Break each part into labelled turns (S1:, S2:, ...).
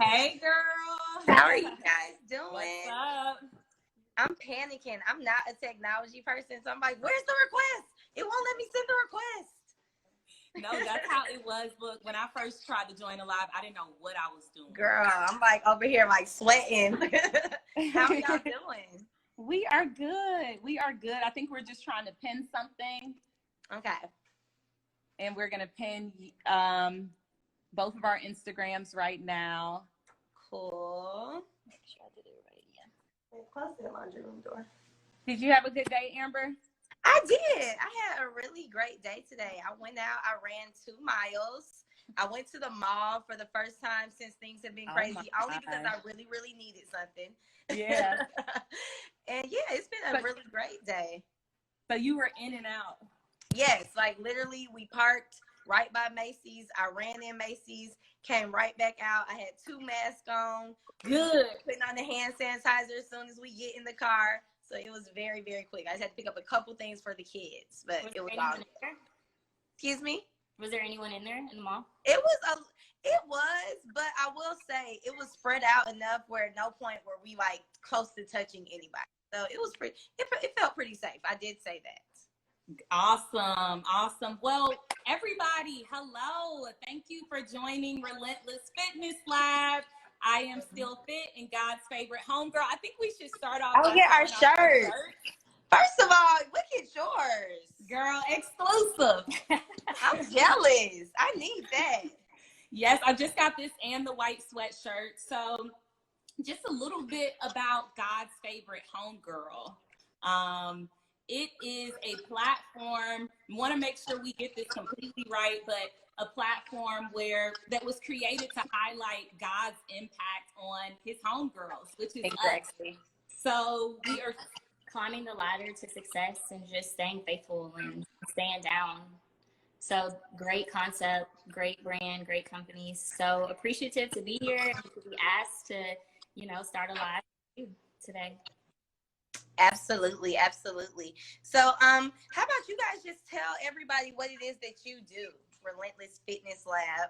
S1: Hey, girl.
S2: How are you guys doing?
S1: What's up?
S2: I'm panicking. I'm not a technology person, so I'm like, where's the request? It won't let me send the request.
S1: No, that's how it was. Look, when I first tried to join the live, I didn't know what I was doing.
S2: Girl, I'm like over here like sweating. How are y'all doing?
S1: We are good. We are good. I think we're just trying to pin something.
S2: Okay.
S1: And we're going to pin both of our Instagrams right now.
S2: Cool. Make sure I did it right again. Close to the laundry room door.
S1: Did you have a good day, Amber?
S2: I did. I had a really great day today. I went out. I ran 2 miles. I went to the mall for the first time since things have been crazy, only because I really, really needed something.
S1: Yeah.
S2: And yeah, it's been a really great day.
S1: So you were in and out.
S2: Yes, like literally we parked right by Macy's. I ran in Macy's, came right back out. I had 2 masks on.
S1: Good.
S2: Putting on the hand sanitizer as soon as we get in the car. So it was very, very quick. I just had to pick up a couple things for the kids, but it was all there. Excuse me?
S3: Was there anyone in there in the mall?
S2: It was, but I will say it was spread out enough where at no point were we like close to touching anybody. So it was pretty, it felt pretty safe. I did say that.
S1: Awesome. Awesome. Well, everybody, hello. Thank you for joining Relentless Fitness Lab. I am still fit and God's favorite homegirl. I think we should start off.
S2: Oh, yeah, our shirt. First of all, look at yours.
S1: Girl, exclusive.
S2: I'm jealous. I need that.
S1: Yes, I just got this and the white sweatshirt. So just a little bit about God's favorite homegirl. It is a platform. We want to make sure we get this completely right, but a platform that was created to highlight God's impact on his homegirls, which is
S3: exactly.
S1: Us. So we are
S3: climbing the ladder to success and just staying faithful and staying down. So great concept, great brand, great companies. So appreciative to be here and to be asked to, start a live today.
S2: Absolutely, absolutely. So how about you guys just tell everybody what it is that you do? Relentless Fitness Lab.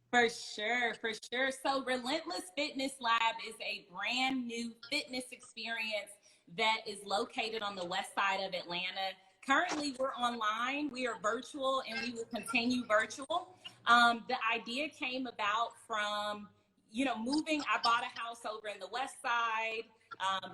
S1: For sure, for sure. So Relentless Fitness Lab is a brand new fitness experience that is located on the west side of Atlanta. Currently, we're online, we are virtual, and we will continue virtual. The idea came about from, moving. I bought a house over in the west side,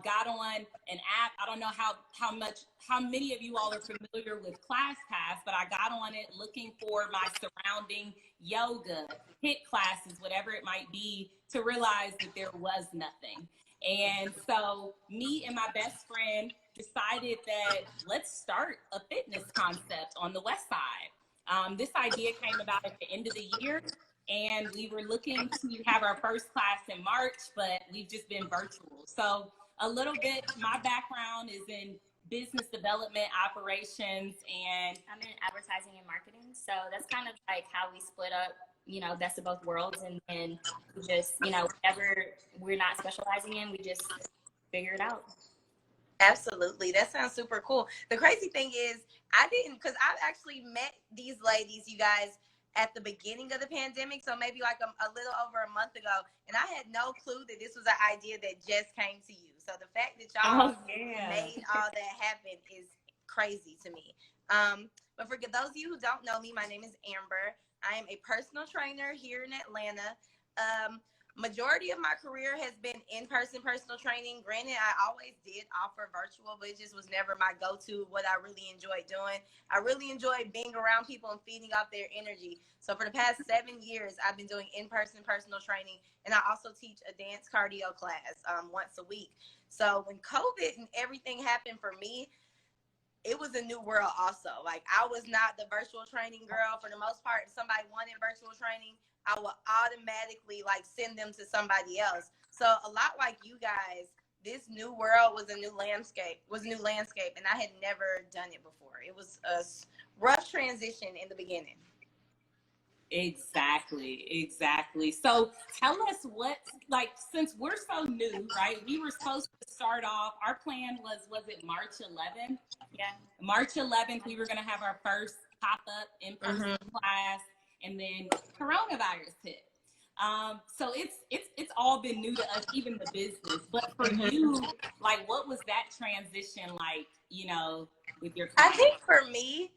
S1: got on an app. I don't know how many of you all are familiar with ClassPass, but I got on it looking for my surrounding yoga, HIIT classes, whatever it might be, to realize that there was nothing. And so me and my best friend decided that let's start a fitness concept on the west side. This idea came about at the end of the year, and we were looking to have our first class in March, but we've just been virtual. So a little bit, my background is in business development, operations, and
S3: I'm in advertising and marketing. So that's kind of like how we split up, best of both worlds. And then we just, whatever we're not specializing in, we just figure it out.
S2: Absolutely. That sounds super cool. The crazy thing is because I've actually met these ladies, you guys, at the beginning of the pandemic. So maybe like a little over a month ago. And I had no clue that this was an idea that just came to you. So the fact that y'all made all that happen is crazy to me. But for those of you who don't know me, my name is Amber. I am a personal trainer here in Atlanta. Majority of my career has been in-person personal training. Granted, I always did offer virtual, but it just was never my go-to, what I really enjoyed doing. I really enjoyed being around people and feeding off their energy. So for the past 7 years, I've been doing in-person personal training, and I also teach a dance cardio class once a week. So when COVID and everything happened for me, it was a new world also. Like, I was not the virtual training girl. For the most part, if somebody wanted virtual training, I will automatically send them to somebody else. So a lot like you guys, this new world was a new landscape, and I had never done it before. It was a rough transition in the beginning.
S1: Exactly. So tell us since we're so new, right? We were supposed to start off, our plan was it March 11th?
S3: Yeah.
S1: March 11th, we were going to have our first pop-up in-person class, and then coronavirus hit. So it's all been new to us, even the business. But for you, like, what was that transition like, you know, with your
S2: I
S1: clients?
S2: think for me,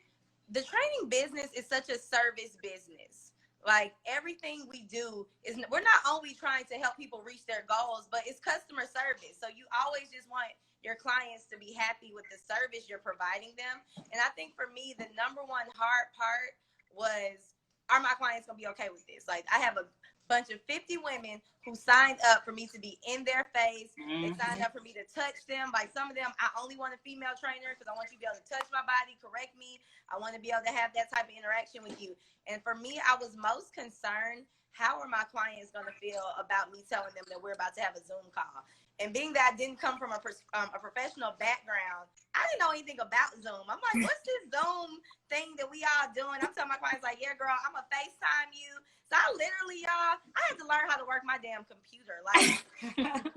S2: the training business is such a service business. Like everything we do is, we're not only trying to help people reach their goals, but it's customer service. So you always just want your clients to be happy with the service you're providing them. And I think for me, the number one hard part was, are my clients gonna be okay with this? Like I have a bunch of 50 women who signed up for me to be in their face. They signed up for me to touch them. Like some of them, I only want a female trainer because I want you to be able to touch my body, correct me. I want to be able to have that type of interaction with you. And for me, I was most concerned, how are my clients going to feel about me telling them that we're about to have a Zoom call? And being that I didn't come from a professional background, I didn't know anything about Zoom. I'm like, what's this Zoom thing that we all doing? I'm telling my clients like, yeah, girl, I'm going to FaceTime you. So I literally, y'all, I had to learn how to work my damn computer. Like,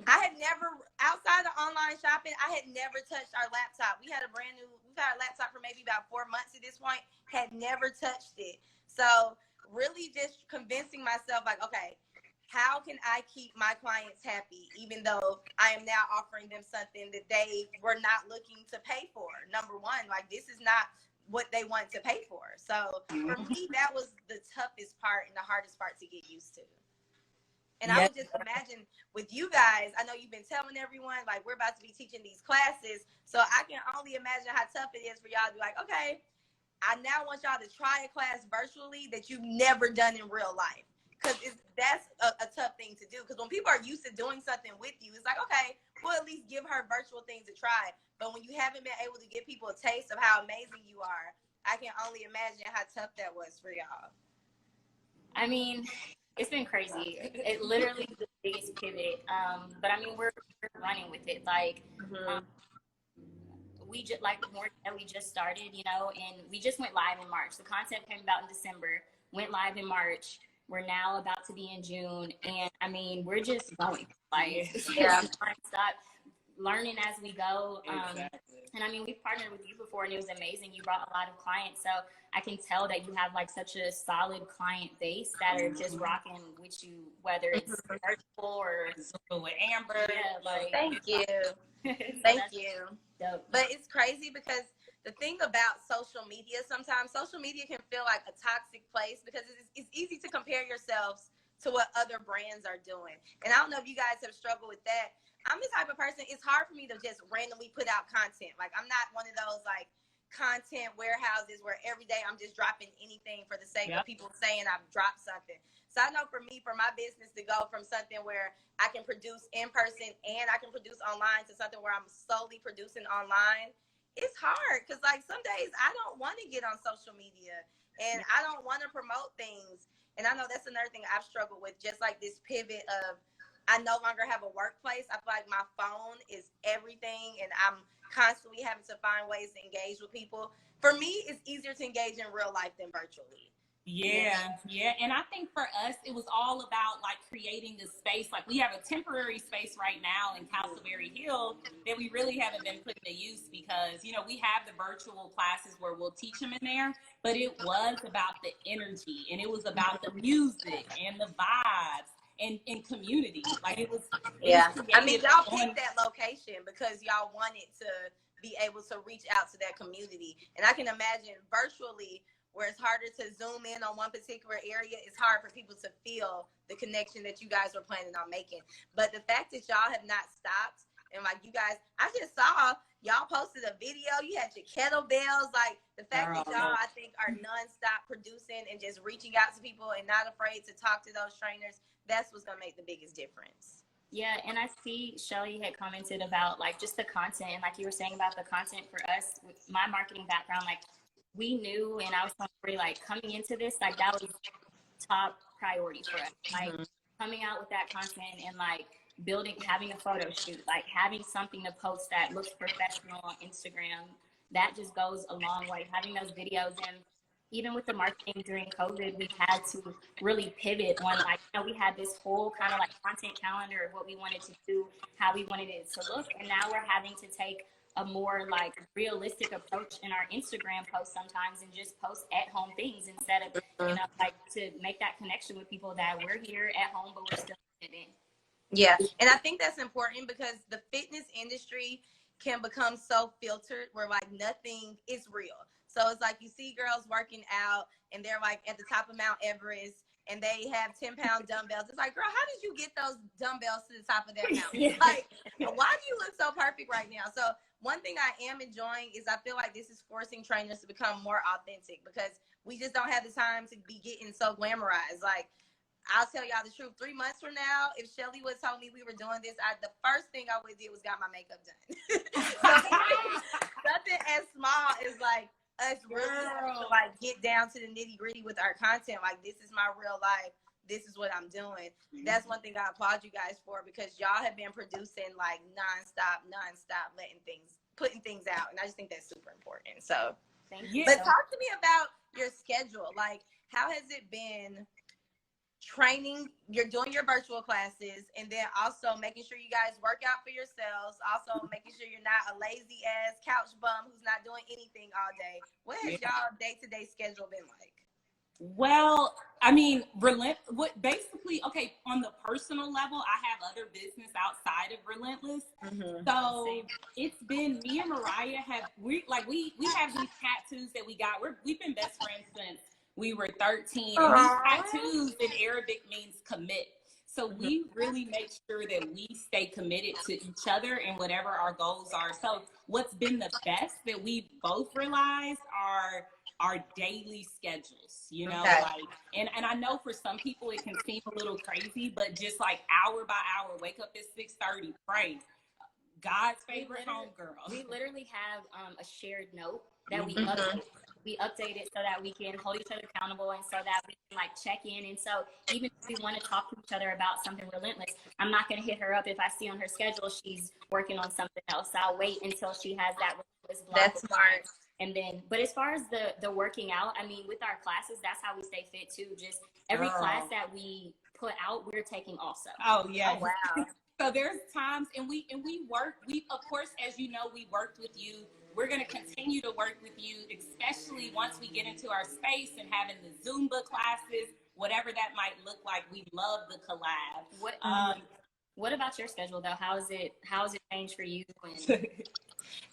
S2: I had never, outside of online shopping, I had never touched our laptop. We've had a laptop for maybe about 4 months at this point, had never touched it. So really just convincing myself like, okay, how can I keep my clients happy, even though I am now offering them something that they were not looking to pay for? Number one, like this is not what they want to pay for. So for me, that was the toughest part and the hardest part to get used to. And I would just imagine with you guys, I know you've been telling everyone, like, we're about to be teaching these classes. So I can only imagine how tough it is for y'all to be like, okay, I now want y'all to try a class virtually that you've never done in real life. Because that's a tough thing to do. Because when people are used to doing something with you, it's like, okay, we'll at least give her virtual things to try. But when you haven't been able to give people a taste of how amazing you are, I can only imagine how tough that was for y'all.
S3: I mean, it's been crazy. It literally is the biggest pivot. But I mean, we're running with it. Like, we just we just started, you know, and we just went live in March. The concept came about in December, went live in March. We're now about to be in June, and I mean, we're just going, like, stop learning as we go. And I mean, we've partnered with you before, and it was amazing. You brought a lot of clients, so I can tell that you have like such a solid client base that are just rocking with you, whether it's virtual or
S1: Zumba with Amber.
S2: Yeah, like, thank you. Thank you. Dope. But it's crazy because the thing about social media, sometimes social media can feel like a toxic place because it's easy to compare yourselves to what other brands are doing. And I don't know if you guys have struggled with that. I'm the type of person, it's hard for me to just randomly put out content. Like, I'm not one of those like content warehouses where every day I'm just dropping anything for the sake of people saying I've dropped something. So I know for me, for my business to go from something where I can produce in person and I can produce online to something where I'm solely producing online, it's hard because like some days I don't want to get on social media and I don't want to promote things. And I know that's another thing I've struggled with, just like this pivot of I no longer have a workplace. I feel like my phone is everything and I'm constantly having to find ways to engage with people. For me, it's easier to engage in real life than virtually.
S1: Yeah. And I think for us, it was all about like creating this space. Like we have a temporary space right now in 𝐾𝐫𝐴ZEHomeGirl that we really haven't been putting to use because, you know, we have the virtual classes where we'll teach them in there, but it was about the energy and it was about the music and the vibes. And community, like it was.
S2: I mean, y'all picked that location because y'all wanted to be able to reach out to that community. And I can imagine virtually, where it's harder to zoom in on one particular area, it's hard for people to feel the connection that you guys were planning on making. But the fact that y'all have not stopped, and like you guys, I just saw y'all posted a video. You had your kettlebells. Like the fact that y'all, I think, are nonstop producing and just reaching out to people and not afraid to talk to those trainers. That's what's gonna make the biggest difference.
S3: Yeah, and I see Shelly had commented about like just the content, and like you were saying about the content for us, with my marketing background, like we knew, and I was like coming into this, like that was top priority for us. Like coming out with that content and like having a photo shoot, like having something to post that looks professional on Instagram, that just goes a long way. Having those videos, and even with the marketing during COVID, we had to really pivot on like, you know, we had this whole kind of like content calendar of what we wanted to do, how we wanted it to look. And now we're having to take a more like realistic approach in our Instagram posts sometimes, and just post at home things instead of, you know, like to make that connection with people that we're here at home, but we're still in.
S2: Yeah, and I think that's important because the fitness industry can become so filtered where like nothing is real. So it's like you see girls working out and they're like at the top of Mount Everest and they have 10-pound dumbbells. It's like, girl, how did you get those dumbbells to the top of that mountain? Like, why do you look so perfect right now? So one thing I am enjoying is I feel like this is forcing trainers to become more authentic because we just don't have the time to be getting so glamorized. Like, I'll tell y'all the truth. 3 months from now, if Shelly would told me we were doing this, the first thing I would do was got my makeup done. So something as small as like us really to like get down to the nitty gritty with our content. Like, this is my real life. This is what I'm doing. That's one thing I applaud you guys for because y'all have been producing like nonstop, putting things out, and I just think that's super important. So,
S3: thank you.
S2: But talk to me about your schedule. Like, how has it been? Training, you're doing your virtual classes, and then also making sure you guys work out for yourselves, also making sure you're not a lazy ass couch bum who's not doing anything all day. What has y'all day-to-day schedule been like?
S1: Well, I mean, basically, okay, on the personal level, I have other business outside of Relentless. So it's been me and Mariah we have these tattoos that we got. We've been best friends since we were 13, and these tattoos in Arabic means commit. So we really make sure that we stay committed to each other and whatever our goals are. So what's been the best that we both realized are our daily schedules, you know, like, and I know for some people it can seem a little crazy, but just like hour by hour, wake up at 6:30, pray. God's favorite homegirl.
S3: We literally have a shared note that we update it so that we can hold each other accountable and so that we can like check in. And so even if we want to talk to each other about something relentless, I'm not going to hit her up if I see on her schedule she's working on something else. I'll wait until she has that relentless block.
S2: That's smart.
S3: And then, but as far as the working out, I mean, with our classes, that's how we stay fit too. Just every class that we put out, we're taking also.
S1: Oh yeah.
S2: Oh, wow.
S1: So there's times, and we work. We, of course, as you know, we worked with you. We're going to continue to work with you, especially once we get into our space and having the Zumba classes, whatever that might look like. We love the collab.
S3: What about your schedule though? How is it changed for you?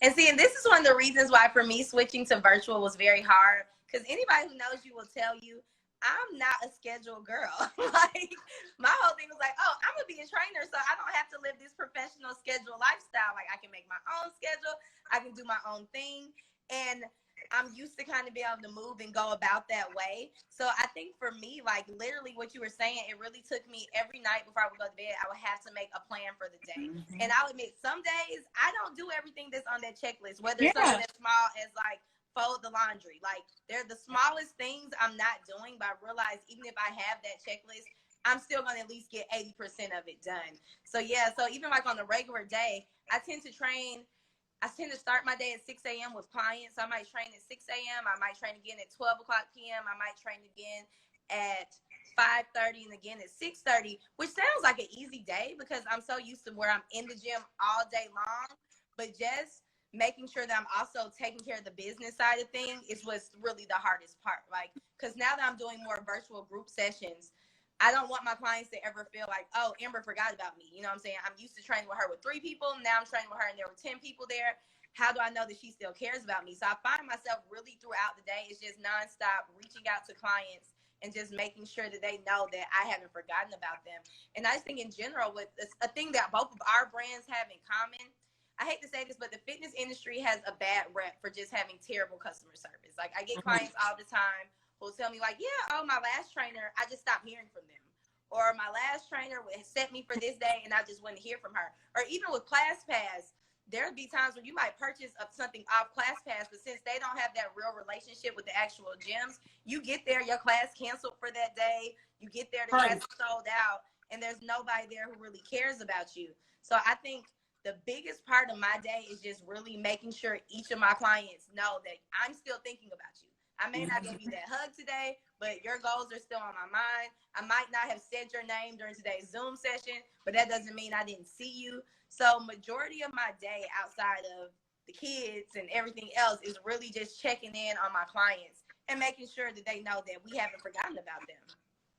S2: And see, and this is one of the reasons why for me switching to virtual was very hard. Because anybody who knows you will tell you, I'm not a scheduled girl. Like, my whole thing was like, oh, I'm gonna be a trainer, so I don't have to live this professional schedule lifestyle. Like, I can make my own schedule, I can do my own thing, and I'm used to kind of be able to move and go about that way. So I think for me, like, literally what you were saying, it really took me every night before I would go to bed, I would have to make a plan for the day. And I'll admit, some days I don't do everything that's on that checklist, whether it's something as small as like fold the laundry. Like, they're the smallest things I'm not doing, but I realize even if I have that checklist, I'm still going to at least get 80% of it done. So yeah, so even like on a regular day, I tend to start my day at 6 a.m. with clients. I might train at 6 a.m. I might train again at 12 o'clock p.m. I might train again at 5:30 and again at 6:30, which sounds like an easy day because I'm so used to where I'm in the gym all day long, but just making sure that I'm also taking care of the business side of things is what's really the hardest part. Like, because now that I'm doing more virtual group sessions, I don't want my clients to ever feel like, oh, Amber forgot about me. You know what I'm saying? I'm used to training with her with 3 people. Now I'm training with her and there were 10 people there. How do I know that she still cares about me? So I find myself really throughout the day, it's just nonstop reaching out to clients and just making sure that they know that I haven't forgotten about them. And I just think in general, with a thing that both of our brands have in common, I hate to say this, but the fitness industry has a bad rep for just having terrible customer service. Like, I get clients all the time who'll tell me like, yeah, oh, my last trainer, I just stopped hearing from them. Or my last trainer set me for this day and I just wouldn't hear from her. Or even with ClassPass, there'll be times when you might purchase something off ClassPass, but since they don't have that real relationship with the actual gyms, you get there, your class canceled for that day. You get there, the class is sold out, and there's nobody there who really cares about you. So I think the biggest part of my day is just really making sure each of my clients know that I'm still thinking about you. I may not give you that hug today, but your goals are still on my mind. I might not have said your name during today's Zoom session, but that doesn't mean I didn't see you. So majority of my day outside of the kids and everything else is really just checking in on my clients and making sure that they know that we haven't forgotten about them.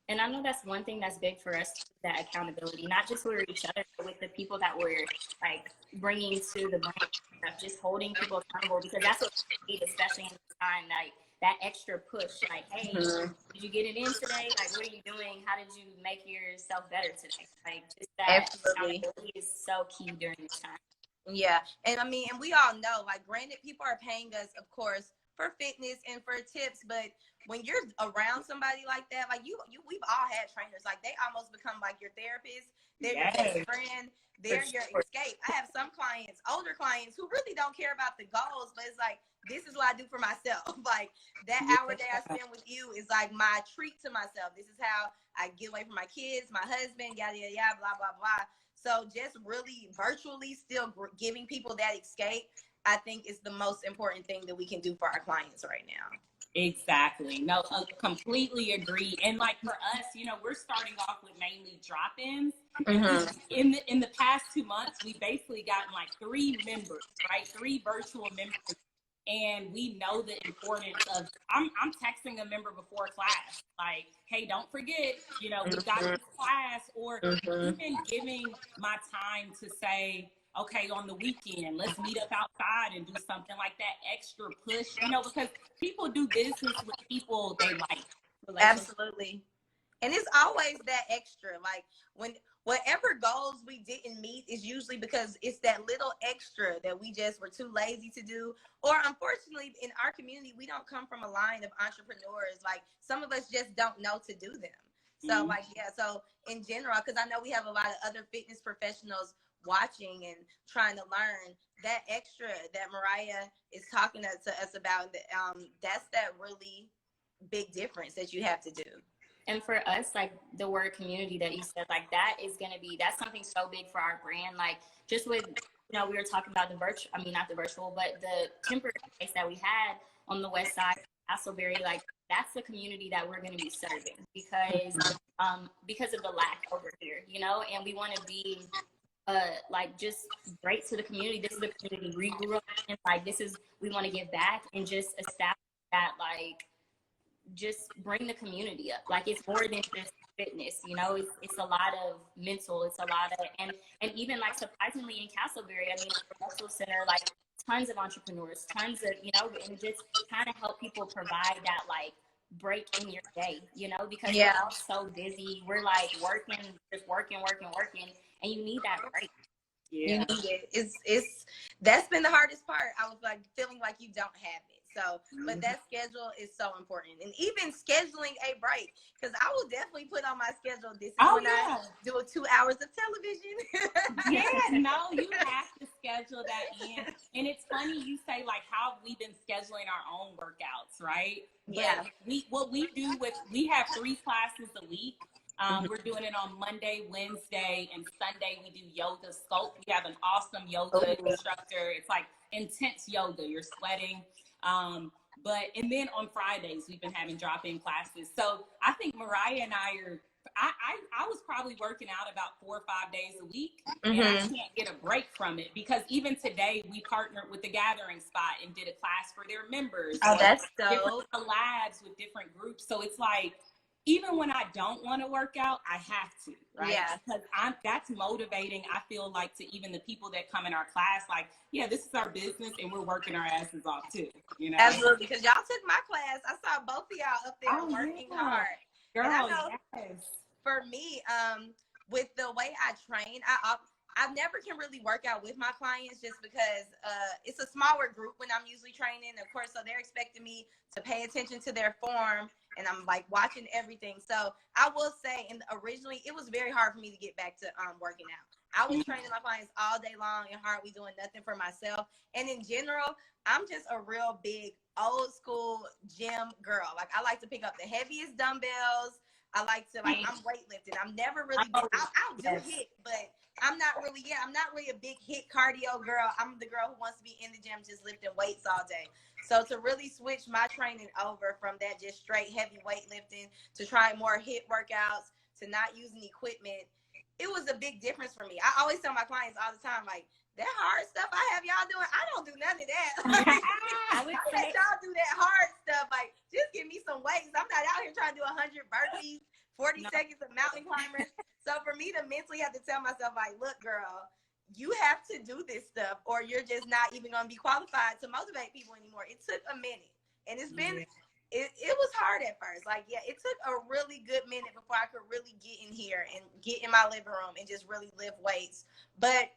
S3: And I know that's one thing that's big for us, that accountability, not just with each other, but with the people that we're like bringing to the brand, just holding people accountable, because that's what we need, especially in this time, like that extra push, like, hey, did you get it in today? Like, what are you doing? How did you make yourself better today? Like, just that accountability is so key during this time.
S2: Yeah, and I mean, and we all know, like, granted, people are paying us, of course, for fitness and for tips, but when you're around somebody like that, like we've all had trainers, like they almost become like your therapist, they're your best friend, they're your escape. I have some clients, older clients, who really don't care about the goals, but it's like, this is what I do for myself. Like that hour day I spend with you is like my treat to myself. This is how I get away from my kids, my husband, yada, yada, yada, blah, blah, blah. So just really virtually still giving people that escape, I think is the most important thing that we can do for our clients right now.
S1: Exactly. No, I completely agree. And like for us, you know, we're starting off with mainly drop-ins. In the past 2 months, we basically gotten like 3 members, right? 3 virtual members. And we know the importance of, I'm texting a member before class, like, hey, don't forget, you know, we've got this class, or even giving my time to say, okay, on the weekend, let's meet up outside and do something like that extra push, you know, because people do business with people they like.
S2: Absolutely. And it's always that extra, like when whatever goals we didn't meet is usually because it's that little extra that we just were too lazy to do. Or unfortunately, in our community, we don't come from a line of entrepreneurs. Like some of us just don't know to do them. So like, yeah, so in general, because I know we have a lot of other fitness professionals watching and trying to learn, that extra that Mariah is talking to us about, that's that really big difference that you have to do.
S3: And for us, like the word community that you said, like that is going to be, that's something so big for our brand. Like just with, you know, we were talking about the virtual, I mean, not the virtual, but the temporary space that we had on the west side, Castleberry, like that's the community that we're going to be serving because of the lack over here, you know, and we want to be like just great to the community. This is the community we grew up in. Like this is, we want to give back and just establish that, like, just bring the community up. Like it's more than just fitness, you know, it's a lot of mental, it's a lot of, and even like surprisingly in Castleberry, I mean, the Professional Center, like tons of entrepreneurs, tons of, you know, and just kind of help people provide that like break in your day, you know, because we're all so busy. We're like working, just working, and you need that break.
S2: You need it. It's that's been the hardest part. I was like feeling like you don't have it. So, but that schedule is so important, and even scheduling a break, because I will definitely put on my schedule. This is I do 2 hours of television.
S1: No, you have to schedule that in. And it's funny you say like how we've been scheduling our own workouts, right?
S2: Yeah.
S1: But we have 3 classes a week. We're doing it on Monday, Wednesday, and Sunday. We do yoga sculpt. We have an awesome yoga instructor. It's like intense yoga. You're sweating. And then on Fridays, we've been having drop-in classes. So I think Mariah and I was probably working out about 4 or 5 days a week, and I can't get a break from it, because even today we partnered with the Gathering Spot and did a class for their members.
S2: Oh, that's dope.
S1: Different collabs with different groups. So it's like, even when I don't want to work out, I have to, right?
S2: Yeah.
S1: Because that's motivating, I feel like, to even the people that come in our class, like, yeah, this is our business and we're working our asses off too, you know?
S2: Absolutely, because y'all took my class. I saw both of y'all up there working hard.
S1: Girl,
S2: and I know for me, with the way I train, I never can really work out with my clients just because it's a smaller group when I'm usually training, of course, so they're expecting me to pay attention to their form, and I'm like watching everything. So I will say, and originally it was very hard for me to get back to working out. I was training my clients all day long and hardly doing nothing for myself. And in general, I'm just a real big old school gym girl. Like I like to pick up the heaviest dumbbells. I like to, like, I'm weightlifting. I'm never really big. I'll do HIIT, but I'm not really a big HIIT cardio girl. I'm the girl who wants to be in the gym just lifting weights all day. So to really switch my training over from that just straight heavy weightlifting to try more HIIT workouts, to not using equipment, it was a big difference for me. I always tell my clients all the time, like, that hard stuff I have y'all doing, I don't do none of that.
S3: I would
S2: I
S3: say
S2: let y'all do that hard stuff. Like, just give me some weights. I'm not out here trying to do 100 burpees, 40 seconds of mountain climbers. So for me to mentally have to tell myself, like, look, girl, you have to do this stuff or you're just not even going to be qualified to motivate people anymore. It took a minute. And it's been, it was hard at first. Like, yeah, it took a really good minute before I could really get in here and get in my living room and just really lift weights. But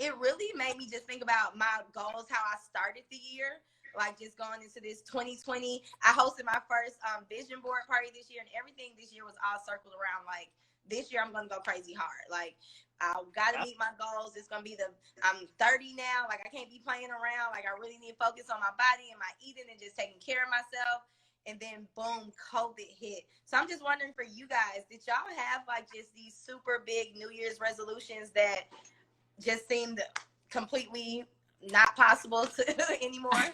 S2: it really made me just think about my goals, how I started the year, like just going into this 2020. I hosted my first vision board party this year, and everything this year was all circled around, like, this year I'm going to go crazy hard. Like, I got to meet my goals. It's going to be I'm 30 now. Like, I can't be playing around. Like, I really need to focus on my body and my eating and just taking care of myself. And then, boom, COVID hit. So I'm just wondering for you guys, did y'all have, like, just these super big New Year's resolutions that just seemed completely not possible to anymore?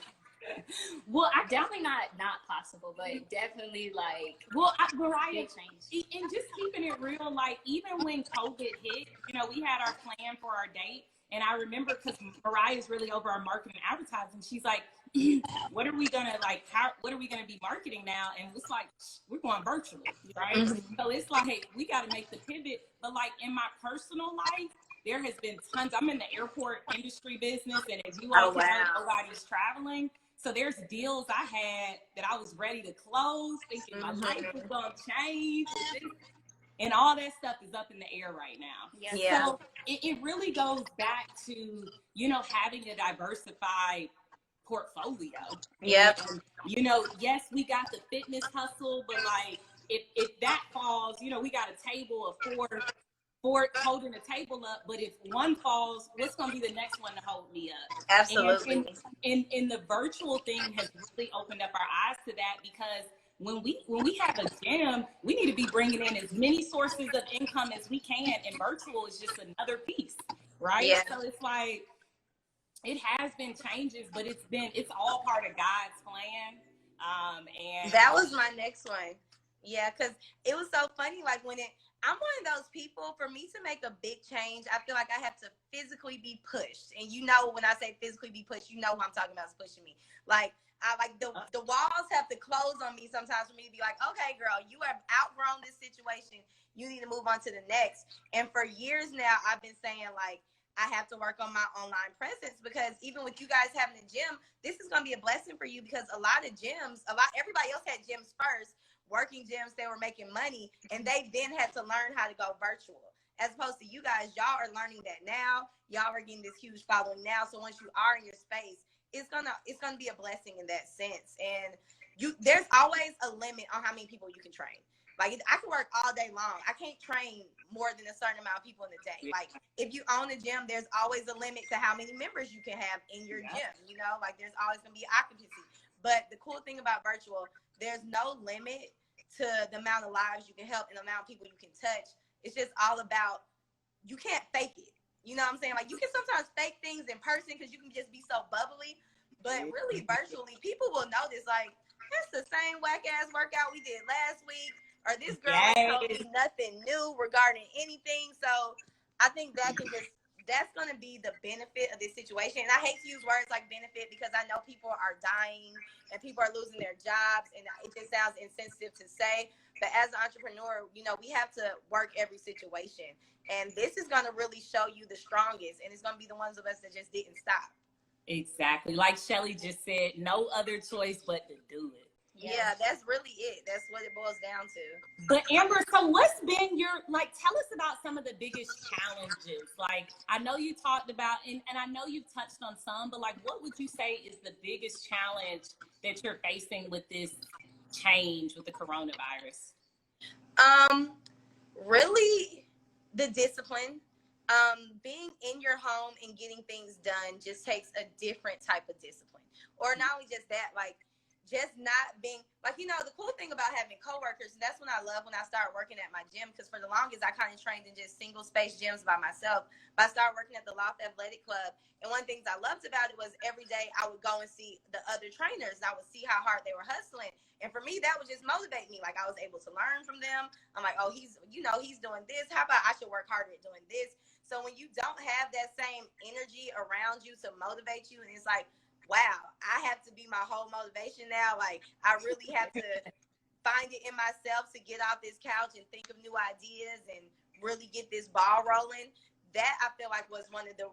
S1: Well, I
S3: definitely not possible, but definitely like
S1: Mariah,
S3: big change.
S1: and just keeping it real, like even when COVID hit, you know, we had our plan for our date, and I remember because Mariah's really over our marketing and advertising. She's like, what are we gonna what are we gonna be marketing now? And it's like, we're going virtual, right? Mm-hmm. So it's like we got to make the pivot. But like in my personal life, there has been tons. I'm in the airport industry business, and as you all know, nobody's traveling. So there's deals I had that I was ready to close, thinking my life was going to change. And all that stuff is up in the air right now.
S2: Yeah.
S1: So it really goes back to, you know, having a diversified portfolio.
S2: Yep.
S1: And, you know, yes, we got the fitness hustle, but like if that falls, you know, we got a table of four holding the table up, but if one falls, what's going to be the next one to hold me up?
S2: Absolutely.
S1: And the virtual thing has really opened up our eyes to that, because when we have a gym, we need to be bringing in as many sources of income as we can, and virtual is just another piece, right?
S2: Yeah.
S1: So it's like, it has been changes, but it's all part of God's plan. And
S2: that was my next one. Yeah, because it was so funny. Like I'm one of those people, for me to make a big change, I feel like I have to physically be pushed. And you know, when I say physically be pushed, you know who I'm talking about is pushing me. Like, the walls have to close on me sometimes for me to be like, okay, girl, you have outgrown this situation. You need to move on to the next. And for years now, I've been saying, like, I have to work on my online presence, because even with you guys having a gym, this is going to be a blessing for you, because a lot of gyms, everybody else had gyms first, working gyms, they were making money, and they then had to learn how to go virtual. As opposed to you guys, y'all are learning that now. Y'all are getting this huge following now. So once you are in your space, it's gonna be a blessing in that sense. And there's always a limit on how many people you can train. Like, I can work all day long. I can't train more than a certain amount of people in a day. Like, if you own a gym, there's always a limit to how many members you can have in your gym. You know, like, there's always gonna be occupancy. But the cool thing about virtual, there's no limit to the amount of lives you can help and the amount of people you can touch. It's just all about, you can't fake it. You know what I'm saying? Like, you can sometimes fake things in person because you can just be so bubbly, but really virtually, people will notice, like, that's the same whack-ass workout we did last week, or this girl told me nothing new regarding anything. So I think that's going to be the benefit of this situation. And I hate to use words like benefit, because I know people are dying and people are losing their jobs, and it just sounds insensitive to say. But as an entrepreneur, you know, we have to work every situation. And this is going to really show you the strongest, and it's going to be the ones of us that just didn't stop.
S1: Exactly. Like Shelly just said, no other choice but to do it.
S2: Yeah, that's really it. That's what it boils down to.
S1: But Amber, so what's been tell us about some of the biggest challenges? Like, I know you talked about, and I know you've touched on some, but like, what would you say is the biggest challenge that you're facing with this change with the coronavirus?
S2: Really the discipline. Being in your home and getting things done just takes a different type of discipline. Or not only just that, like, just not being, like, you know, the cool thing about having coworkers, and that's when I love when I started working at my gym, because for the longest I kind of trained in just single space gyms by myself. But I started working at the Loft Athletic Club, and one of the things I loved about it was every day I would go and see the other trainers, and I would see how hard they were hustling. And for me, that would just motivate me. Like, I was able to learn from them. I'm like, oh, he's doing this. How about I should work harder at doing this? So when you don't have that same energy around you to motivate you, and it's like, wow, I have to be my whole motivation now. Like, I really have to find it in myself to get off this couch and think of new ideas and really get this ball rolling. That I feel like was one of the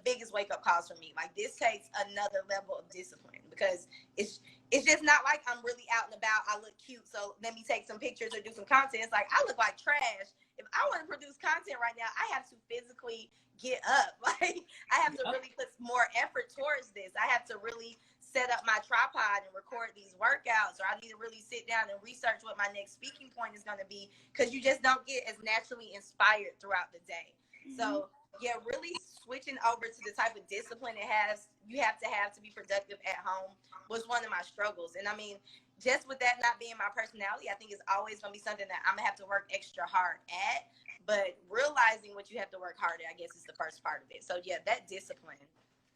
S2: biggest wake up calls for me. Like, this takes another level of discipline, because it's just not like I'm really out and about. I look cute, so let me take some pictures or do some content. It's like, I look like trash. If I want to produce content right now, I have to physically get up. Like, I have to really put more effort towards this. I have to really set up my tripod and record these workouts, or I need to really sit down and research what my next speaking point is going to be, because you just don't get as naturally inspired throughout the day. So yeah, really switching over to the type of discipline you have to be productive at home was one of my struggles. And I mean, just with that not being my personality, I think it's always going to be something that I'm going to have to work extra hard at. But realizing what you have to work hard at, I guess, is the first part of it. So yeah, that discipline.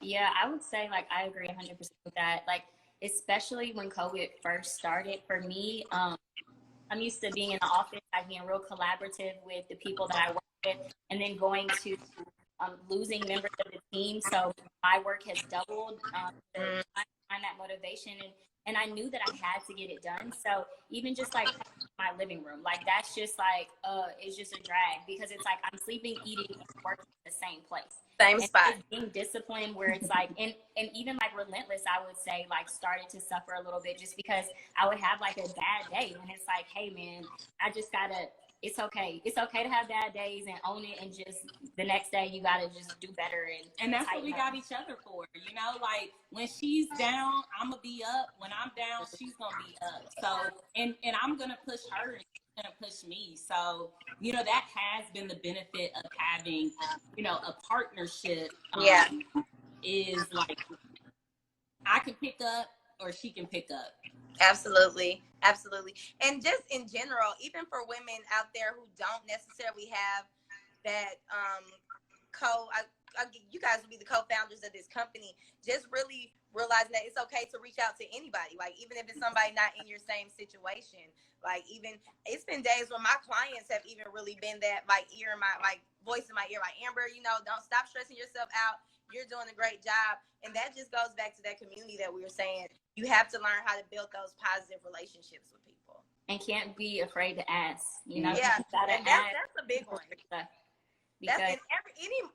S3: Yeah, I would say, like, I agree 100% with that. Like, especially when COVID first started, for me, I'm used to being in the office, like being real collaborative with the people that I work with, and then going to losing members of the team. So my work has doubled to find that motivation. And I knew that I had to get it done. So even just like my living room, like, that's just like, it's just a drag, because it's like I'm sleeping, eating, and working in the same place.
S2: Same spot.
S3: It's being disciplined, where it's like, and even like Relentless, I would say, like, started to suffer a little bit, just because I would have like a bad day, and it's like, hey man, I just gotta, it's okay to have bad days and own it, and just the next day you gotta just do better. And
S1: that's what we got each other for, you know. Like, when she's down, I'm gonna be up. When I'm down, she's gonna be up. So and I'm gonna push her, and she's gonna push me. So, you know, that has been the benefit of having, you know, a partnership. Is like, I can pick up or she can pick up.
S2: Absolutely. And just in general, even for women out there who don't necessarily have that you guys will be the co-founders of this company, just really realizing that it's okay to reach out to anybody. Like, even if it's somebody not in your same situation, like, even it's been days when my clients have even really been that, like, voice in my ear, like, Amber, you know, don't stop stressing yourself out. You're doing a great job. And that just goes back to that community that we were saying. You have to learn how to build those positive relationships with people.
S3: And can't be afraid to ask, you know?
S2: Yeah, and that's a big one.
S3: Because
S2: That's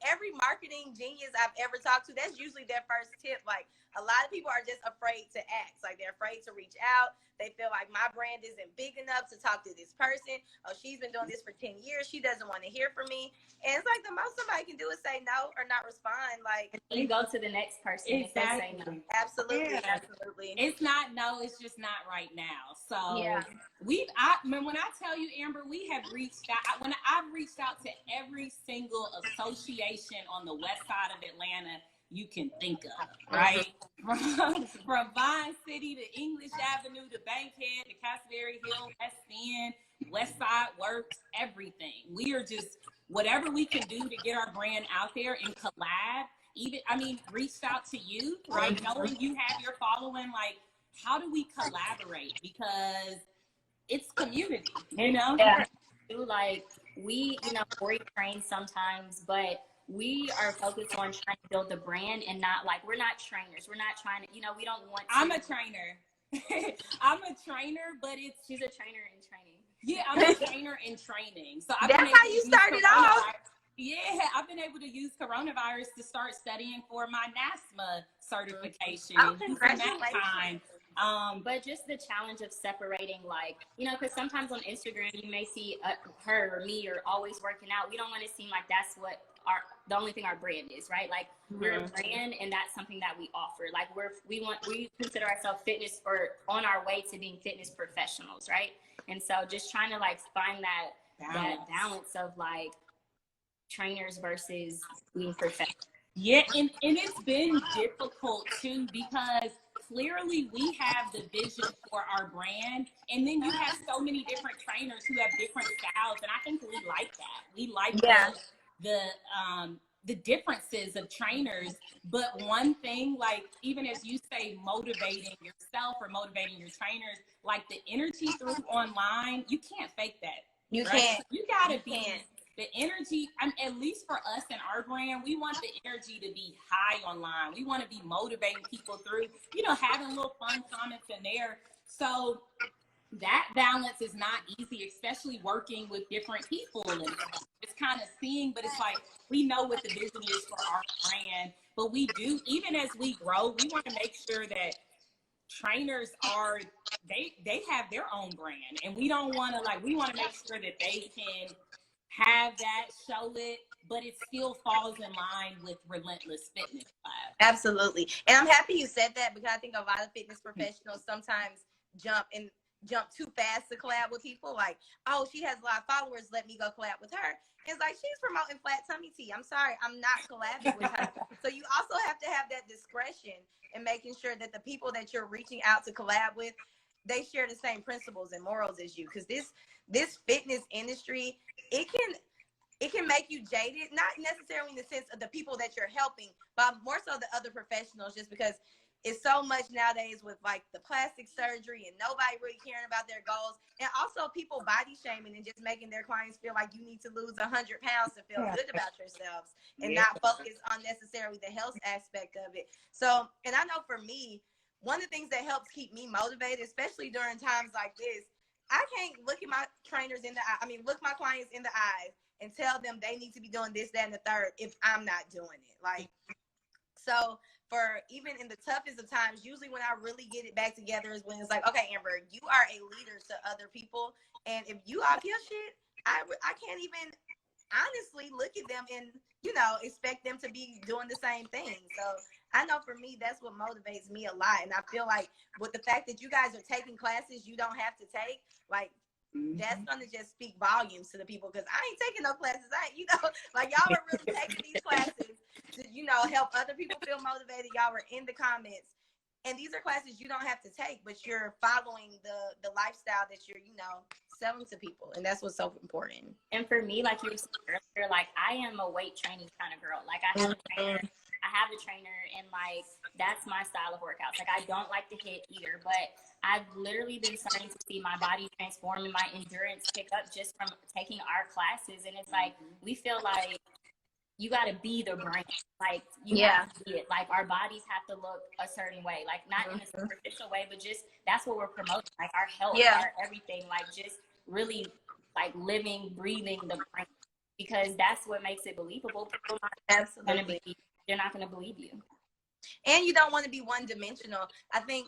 S2: every marketing genius I've ever talked to, that's usually their first tip. Like, a lot of people are just afraid to ask. Like, they're afraid to reach out. They feel like, my brand isn't big enough to talk to this person. Oh, she's been doing this for 10 years. She doesn't want to hear from me. And it's like, the most somebody can do is say no or not respond. Like,
S3: you go to the next person.
S1: Exactly.
S3: If they say no.
S2: Absolutely.
S1: Yeah.
S2: Absolutely.
S1: It's not no, it's just not right now. So
S2: yeah.
S1: when I tell you, Amber, we have reached out. I've reached out to every single association on the west side of Atlanta you can think of, right? From Vine City to English Avenue to Bankhead to Castleberry Hill, West End, West Side Works, everything. We are just, whatever we can do to get our brand out there and collab. Even, I mean, reached out to you, right? Knowing you have your following, like, how do we collaborate? Because it's community, you know?
S3: Yeah. Like, we, you know, we train sometimes, but we are focused on trying to build the brand, and not like, we're not trainers. We're not trying to, you know, we don't want to.
S1: I'm a trainer. I'm a trainer, but
S3: she's a trainer in training.
S1: Yeah, I'm a trainer in training. So
S2: that's how you started off.
S1: Yeah, I've been able to use coronavirus to start studying for my NASMA certification.
S2: Oh, congratulations.
S3: But just the challenge of separating, like, you know, because sometimes on Instagram you may see her or me or always working out. We don't want to seem like that's what the only thing our brand is, right? Like, we're a brand, and that's something that we offer. Like, we consider ourselves fitness, or on our way to being fitness professionals, right? And so just trying to, like, find that balance of, like, trainers versus being professional.
S1: Yeah, and it's been difficult too, because clearly we have the vision for our brand, and then you have so many different trainers who have different styles, and I think we like that. We like the differences of trainers. But one thing, like, even as you say, motivating yourself or motivating your trainers, like, the energy through online, you can't fake that.
S2: You
S1: right?
S2: can't.
S1: You gotta be the energy, at least for us and our brand, we want the energy to be high online. We want to be motivating people through, having little fun comments in there. So that balance is not easy, especially working with different people. And it's kind of seeing, but it's like, we know what the vision is for our brand, but we do, even as we grow, we want to make sure that trainers they have their own brand, and we don't want to we want to make sure that they can have that, show it, but it still falls in line with Relentless Fitness Lab.
S2: Absolutely. And I'm happy you said that, because I think a lot of fitness professionals sometimes jump too fast to collab with people. Like, oh, she has a lot of followers, let me go collab with her. It's like, she's promoting flat tummy tea. I'm sorry, I'm not collabing with her. So you also have to have that discretion in making sure that the people that you're reaching out to collab with, they share the same principles and morals as you. Because this fitness industry, it can make you jaded, not necessarily in the sense of the people that you're helping, but more so the other professionals, just because it's so much nowadays with the plastic surgery and nobody really caring about their goals. And also people body shaming and just making their clients feel like you need to lose 100 pounds to feel good about yourselves, and not focus on necessarily the health aspect of it. So, and I know for me, one of the things that helps keep me motivated, especially during times like this, I can't look at my trainers look my clients in the eyes and tell them they need to be doing this, that, and the third if I'm not doing it. So for even in the toughest of times, usually when I really get it back together is when it's like, okay, Amber, you are a leader to other people. And if you off your shit, I can't even honestly look at them and, expect them to be doing the same thing. So I know for me, that's what motivates me a lot. And I feel like with the fact that you guys are taking classes you don't have to take, that's going to just speak volumes to the people, because I ain't taking no classes. Y'all are really taking these classes to, help other people feel motivated. Y'all were in the comments. And these are classes you don't have to take, but you're following the lifestyle that you're, selling to people. And that's what's so important.
S3: And for me, like you said earlier, I am a weight training kind of girl. I have a trainer, and that's my style of workouts. I don't like to hit either, but I've literally been starting to see my body transform and my endurance pick up just from taking our classes. And it's we feel like you got to be the brand. You have to be it. Our bodies have to look a certain way. Not in a superficial way, but just that's what we're promoting. Our health, our everything. Just really living, breathing the brand, because that's what makes it believable. People they're not going to believe you.
S2: And you don't want to be one-dimensional. I think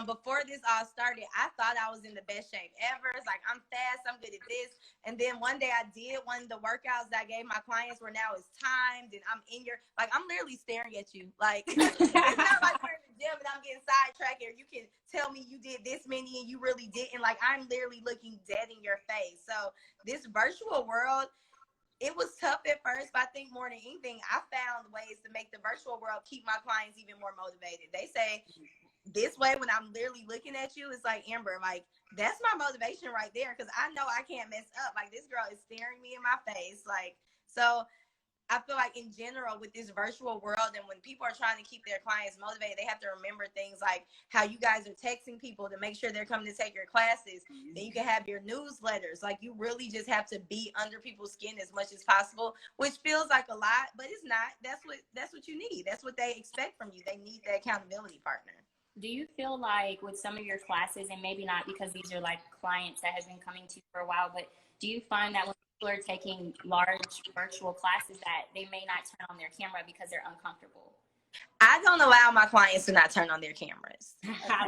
S2: before this all started, I thought I was in the best shape ever. It's I'm fast, I'm good at this. And then one day I did one of the workouts that I gave my clients where now it's timed, and I'm in your, I'm literally staring at you. It's not like we're in the gym and I'm getting sidetracked, or you can tell me you did this many and you really didn't. I'm literally looking dead in your face. So this virtual world, it was tough at first, but I think more than anything, I found ways to make the virtual world keep my clients even more motivated. They say this way, when I'm literally looking at you, it's Amber, that's my motivation right there, because I know I can't mess up. This girl is staring me in my face. So I feel in general with this virtual world, and when people are trying to keep their clients motivated, they have to remember things like how you guys are texting people to make sure they're coming to take your classes. Then you can have your newsletters. You really just have to be under people's skin as much as possible, which feels like a lot, but it's not. That's what you need. That's what they expect from you. They need that accountability partner.
S3: Do you feel with some of your classes, and maybe not because these are clients that have been coming to you for a while, but do you find that when people are taking large virtual classes that they may not turn on their camera because they're uncomfortable?
S2: I don't allow my clients to not turn on their cameras.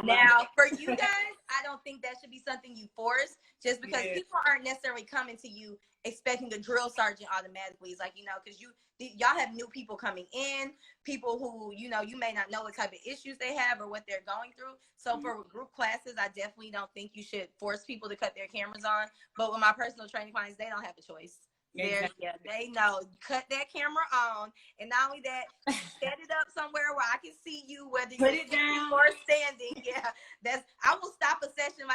S2: Now, for you guys, I don't think that should be something you force, just because people aren't necessarily coming to you expecting a drill sergeant automatically. It's because y'all have new people coming in, people who, you may not know what type of issues they have or what they're going through. So for group classes, I definitely don't think you should force people to cut their cameras on. But with my personal training clients, they don't have a choice. They know, cut that camera on, and not only that, set it up somewhere where I can see you, whether you're sitting or standing. I will stop a session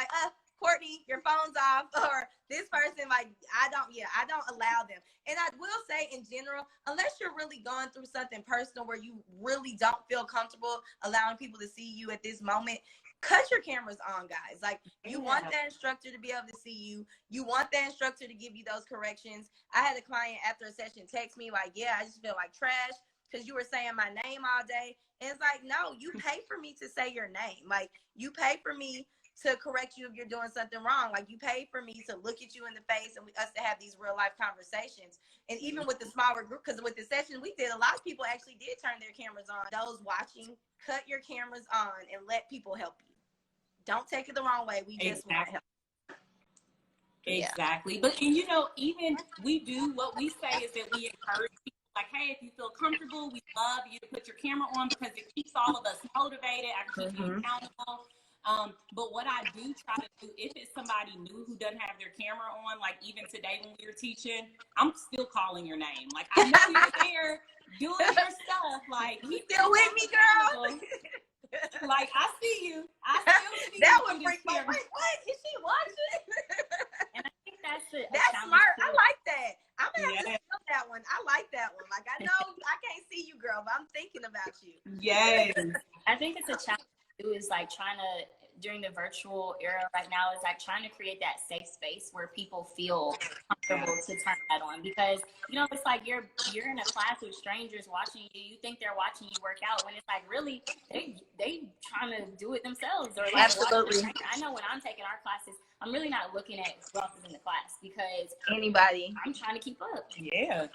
S2: Courtney, your phone's off, or this person, I don't allow them. And I will say in general, unless you're really going through something personal where you really don't feel comfortable allowing people to see you at this moment, cut your cameras on, guys. Like, you want that instructor to be able to see you. You want that instructor to give you those corrections. I had a client after a session text me like, yeah, I just feel like trash because you were saying my name all day. And it's like, no, you pay for me to say your name. Like, you pay for me to correct you if you're doing something wrong. Like, you pay for me to look at you in the face and us to have these real life conversations. And even with the smaller group, because with the session we did, a lot of people actually did turn their cameras on. Those watching, cut your cameras on and let people help you. Don't take it the wrong way. We just want to help.
S1: Exactly. But, and you know, even we do, what we say is that we encourage people, like, hey, if you feel comfortable, we love you to put your camera on because it keeps all of us motivated. I keep you accountable. But what I do try to do, if it's somebody new who doesn't have their camera on, like even today when we were teaching, I'm still calling your name. Like, I know you're there doing your stuff. Like,
S2: you still with me, girl?
S1: Like, I see you. I still see
S2: that
S1: you.
S2: That would freak me out. Wait, what? Is she watching?
S3: And I think that's
S2: smart. I like that. I'm going to have to steal that one. I like that one. Like, I know I can't see you, girl, but I'm thinking about you.
S1: Yes.
S3: I think it's a challenge too, is like trying to, during the virtual era right now, is like trying to create that safe space where people feel comfortable to turn that on, because you know, it's like you're in a class with strangers watching you. You think they're watching you work out when it's like really they trying to do it themselves, or like
S2: absolutely.
S3: I know when I'm taking our classes, I'm really not looking at who else is in the class because
S2: anybody.
S3: I'm trying to keep up.
S2: Yeah,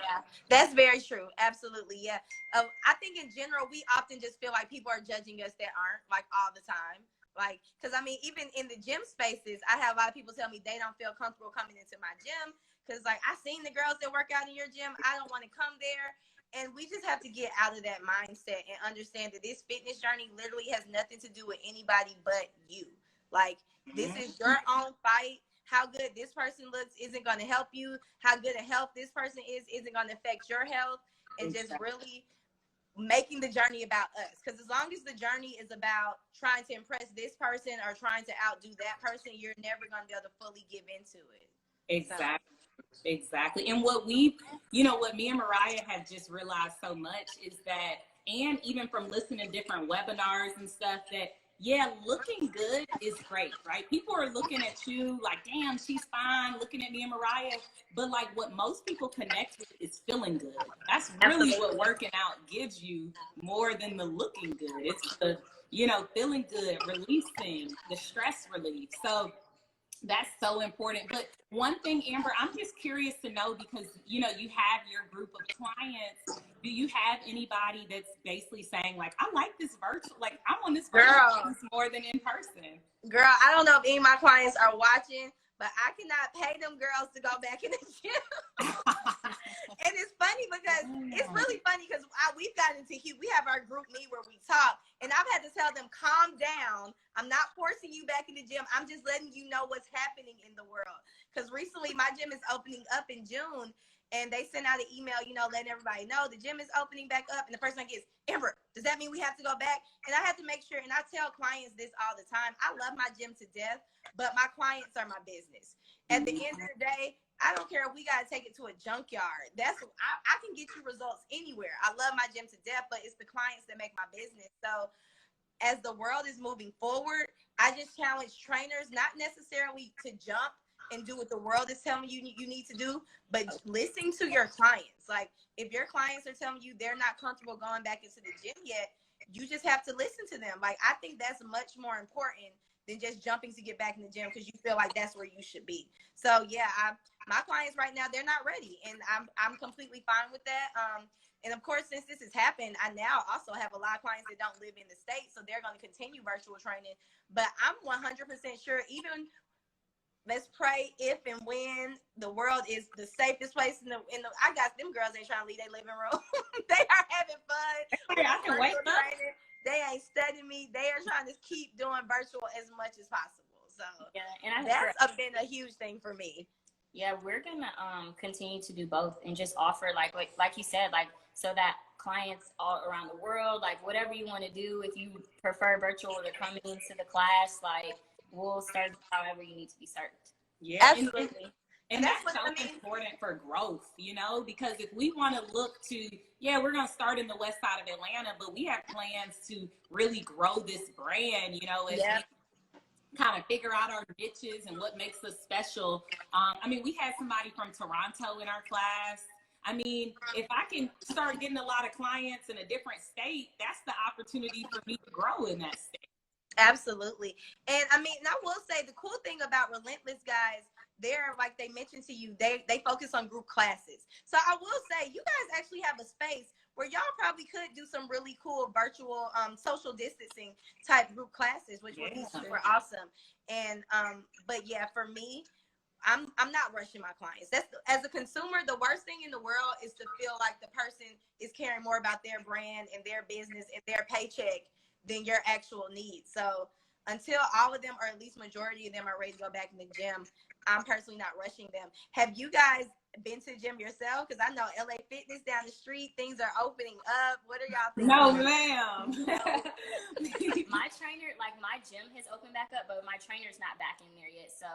S2: that's very true. Absolutely, yeah. I think in general we often just feel like people are judging us that aren't, like, all the time. Like, because I mean, even in the gym spaces, I have a lot of people tell me they don't feel comfortable coming into my gym because, like, I seen the girls that work out in your gym. I don't want to come there. And we just have to get out of that mindset and understand that this fitness journey literally has nothing to do with anybody but you. Like, this is your own fight. How good this person looks isn't going to help you. How good a health this person is isn't going to affect your health. And just really making the journey about us, because as long as the journey is about trying to impress this person or trying to outdo that person, you're never going to be able to fully give into it.
S1: Exactly. And what we, you know, what me and Mariah have just realized so much is that, and even from listening to different webinars and stuff, that looking good is great, right? People are looking at you like, damn, she's fine, looking at me and Mariah. But like, what most people connect with is feeling good. That's really what working out gives you more than the looking good. It's the, you know, feeling good, releasing, the stress relief. So that's so important. But one thing, Amber, I'm just curious to know, because, you know, you have your group of clients. Do you have anybody that's basically saying, like, I like this virtual, like, I'm on this virtual more than in person?
S2: Girl, I don't know if any of my clients are watching, but I cannot pay them girls to go back in the gym. And it's funny because it's really funny because we've gotten into we have our group meet where we talk, and I've had to tell them, calm down. I'm not forcing you back in the gym. I'm just letting you know what's happening in the world. Because recently my gym is opening up in June, and they sent out an email, you know, letting everybody know the gym is opening back up. And the first thing is, Amber, does that mean we have to go back? And I have to make sure, and I tell clients this all the time, I love my gym to death, but my clients are my business. At the end of the day, I don't care if we got to take it to a junkyard. I can get you results anywhere. I love my gym to death, but it's the clients that make my business. So as the world is moving forward, I just challenge trainers, not necessarily to jump and do what the world is telling you need to do, but listen to your clients. Like, if your clients are telling you they're not comfortable going back into the gym yet, you just have to listen to them. Like, I think that's much more important than just jumping to get back in the gym because you feel like that's where you should be. So yeah, my clients right now, they're not ready, and I'm completely fine with that. And of course, since this has happened, I now also have a lot of clients that don't live in the States, so they're going to continue virtual training. But I'm 100% sure, even let's pray if and when the world is the safest place in the I got them girls ain't trying to leave their living room. They are having fun.
S1: I can wait up.
S2: They ain't studying me. They are trying to keep doing virtual as much as possible. So
S3: and
S2: that's been a huge thing for me.
S3: Yeah, we're gonna continue to do both and just offer like you said, like, so that clients all around the world, like whatever you want to do, if you prefer virtual or coming into the class, like we'll start however you need to be started.
S1: Yeah,
S2: absolutely.
S1: And that's so important for growth, you know, because if we want to look to, we're going to start in the west side of Atlanta, but we have plans to really grow this brand, you know, as we kind of figure out our niches and what makes us special. I mean, we had somebody from Toronto in our class. I mean, if I can start getting a lot of clients in a different state, that's the opportunity for me to grow in that state.
S2: Absolutely. And I mean, and I will say the cool thing about Relentless, guys, they're, like they mentioned to you, they focus on group classes. So I will say you guys actually have a space where y'all probably could do some really cool virtual social distancing type group classes, which would be super awesome. And but yeah, for me, I'm not rushing my clients. That's, as a consumer, the worst thing in the world is to feel like the person is caring more about their brand and their business and their paycheck than your actual needs. So until all of them, or at least majority of them, are ready to go back in the gym, I'm personally not rushing them. Have you guys been to the gym yourself? Because I know LA Fitness down the street, things are opening up. What are y'all thinking?
S1: No, ma'am.
S3: My trainer, like my gym has opened back up, but my trainer's not back in there yet. So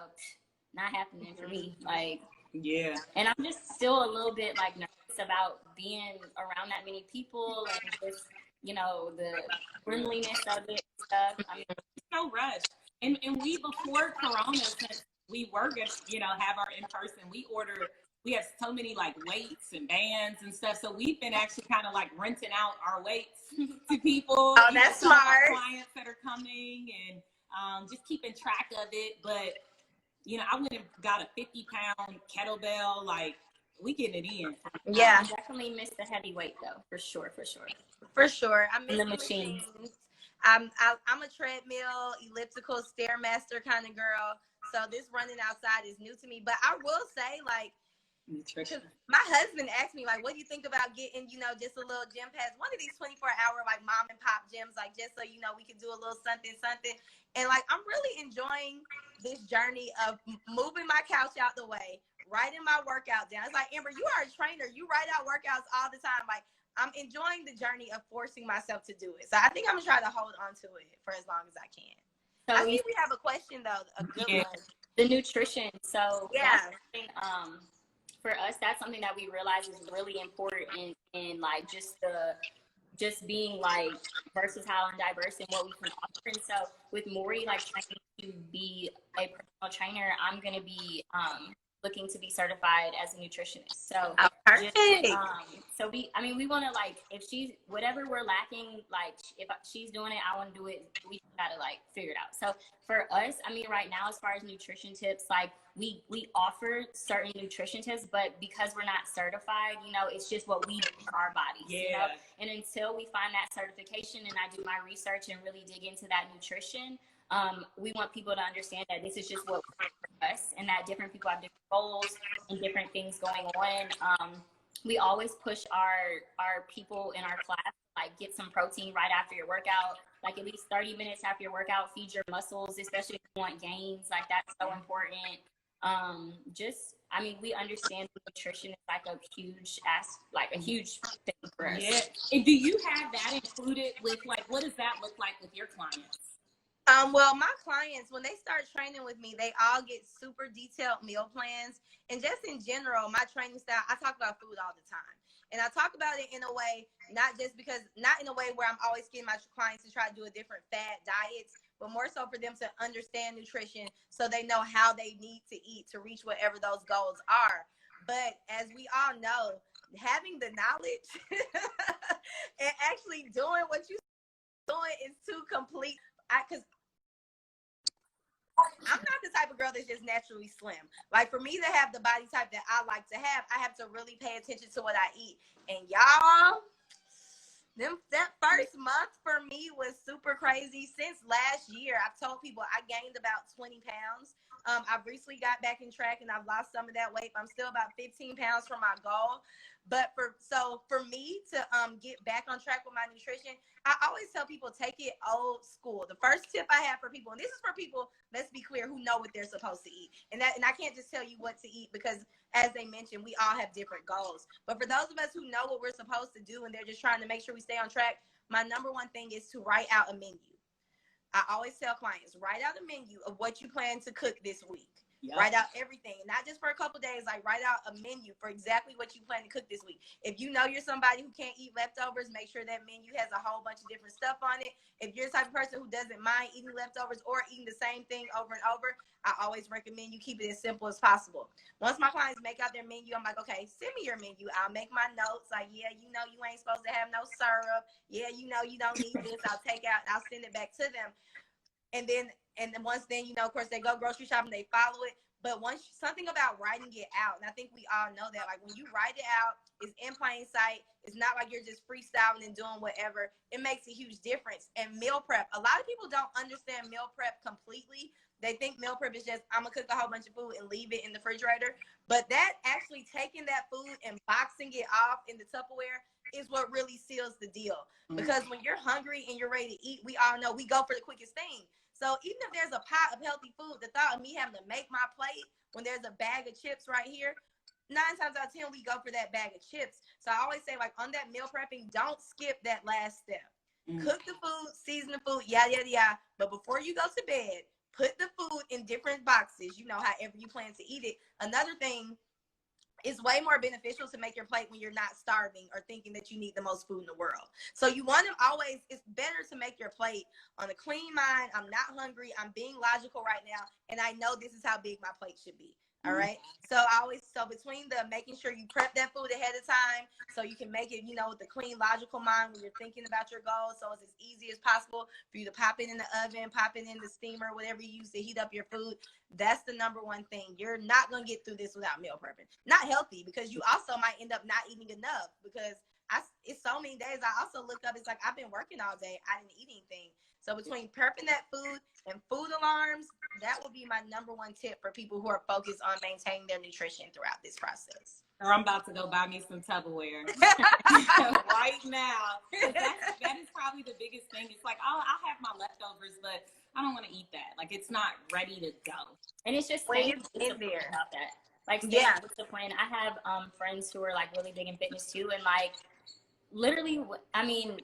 S3: not happening for me. Like,
S1: yeah.
S3: And I'm just still a little bit like nervous about being around that many people and just, you know, the friendliness of it and stuff. I mean,
S1: no rush. And we, before Corona, since we were gonna, you know, have our in-person, we have so many like weights and bands and stuff. So we've been actually kind of like renting out our weights to people.
S2: Oh, that's smart.
S1: Clients that are coming, and just keeping track of it. But, you know, I went and got a 50-pound kettlebell. Like, we getting it in.
S2: Yeah.
S3: I definitely miss the heavyweight though, for sure.
S2: For sure. I miss
S3: the machines.
S2: I'm a treadmill, elliptical, stairmaster kind of girl. So this running outside is new to me. But I will say, like, my husband asked me, like, what do you think about getting, you know, just a little gym pass? One of these 24-hour, like, mom and pop gyms, like, just so, you know, we could do a little something. And, like, I'm really enjoying this journey of moving my couch out the way, writing my workout down. It's like, Amber, you are a trainer. You write out workouts all the time. Like, I'm enjoying the journey of forcing myself to do it. So I think I'm going to try to hold on to it for as long as I can. So I think we have a question, though, a good one.
S3: The nutrition. So
S2: yeah.
S3: For us, that's something that we realize is really important in like just being like versatile and diverse in what we can offer. And so with Maury, like trying to be a personal trainer, I'm going to be looking to be certified as a nutritionist. So
S2: perfect.
S3: So we want to, like, if she's, whatever we're lacking, like if she's doing it, I want to do it. We gotta like figure it out. So for us, I mean, right now, as far as nutrition tips, like we offer certain nutrition tips, but because we're not certified, you know, it's just what we do for our bodies.
S1: Yeah.
S3: You know? And until we find that certification and I do my research and really dig into that nutrition, we want people to understand that this is just what works for us, and that different people have different goals and different things going on. We always push our people in our class, like, get some protein right after your workout, like at least 30 minutes after your workout, feed your muscles, especially if you want gains. Like, that's so important. We understand nutrition is like a huge thing for us.
S1: Yeah. And do you have that included with, like, what does that look like with your clients?
S2: Well, my clients, when they start training with me, they all get super detailed meal plans. And just in general, my training style, I talk about food all the time. And I talk about it in a way, not in a way where I'm always getting my clients to try to do a different fad diets, but more so for them to understand nutrition so they know how they need to eat to reach whatever those goals are. But as we all know, having the knowledge and actually doing what you're doing is too complete. Because I'm not the type of girl that's just naturally slim. Like, for me to have the body type that I like to have, I have to really pay attention to what I eat. And y'all, that first month for me was super crazy. Since last year, I've told people I gained about 20 pounds. I've recently got back in track and I've lost some of that weight. I'm still about 15 pounds from my goal. But for me to get back on track with my nutrition, I always tell people, take it old school. The first tip I have for people, and this is for people, let's be clear, who know what they're supposed to eat. And I can't just tell you what to eat because, as they mentioned, we all have different goals. But for those of us who know what we're supposed to do and they're just trying to make sure we stay on track, my number one thing is to write out a menu. I always tell clients, write out a menu of what you plan to cook this week.
S1: Yep.
S2: Write out everything, not just for a couple days. Like write out a menu for exactly what you plan to cook this week. If you know you're somebody who can't eat leftovers, make sure that menu has a whole bunch of different stuff on it. If you're the type of person who doesn't mind eating leftovers or eating the same thing over and over, I always recommend you keep it as simple as possible. Once my clients make out their menu, I'm like, okay, send me your menu. I'll make my notes. Like, yeah, you know, you ain't supposed to have no syrup. Yeah, you know, you don't need this. I'll send it back to them. And then once then, you know, of course, they go grocery shopping, they follow it. But once something about writing it out, and I think we all know that, like when you write it out, it's in plain sight. It's not like you're just freestyling and doing whatever. It makes a huge difference. And meal prep, a lot of people don't understand meal prep completely. They think meal prep is just, I'm gonna cook a whole bunch of food and leave it in the refrigerator. But that actually taking that food and boxing it off in the Tupperware is what really seals the deal. Because when you're hungry and you're ready to eat, we all know we go for the quickest thing. So even if there's a pot of healthy food, the thought of me having to make my plate when there's a bag of chips right here, 9 times out of 10, we go for that bag of chips. So I always say, like, on that meal prepping, don't skip that last step. Cook the food, season the food, yada, yada, yada. But before you go to bed, put the food in different boxes, you know, however you plan to eat it. Another thing, it's way more beneficial to make your plate when you're not starving or thinking that you need the most food in the world. So you want to always, it's better to make your plate on a clean mind. I'm not hungry. I'm being logical right now. And I know this is how big my plate should be. All right. So between the making sure you prep that food ahead of time so you can make it, you know, with the clean, logical mind when you're thinking about your goals. So it's as easy as possible for you to pop it in the oven, pop it in the steamer, whatever you use to heat up your food. That's the number one thing. You're not going to get through this without meal prepping. Not healthy, because you also might end up not eating enough, because it's so many days. I also looked up, it's like I've been working all day. I didn't eat anything. So between prepping that food and food alarms, that would be my number one tip for people who are focused on maintaining their nutrition throughout this process.
S1: Or I'm about to go buy me some Tupperware right now. That is probably the biggest thing. It's like, I'll have my leftovers, but I don't want to eat that. Like, it's not ready to go.
S3: And it's just
S2: staying disciplined
S3: about that. Like, staying disciplined. I have friends who are like really big in fitness too, and like literally, I mean,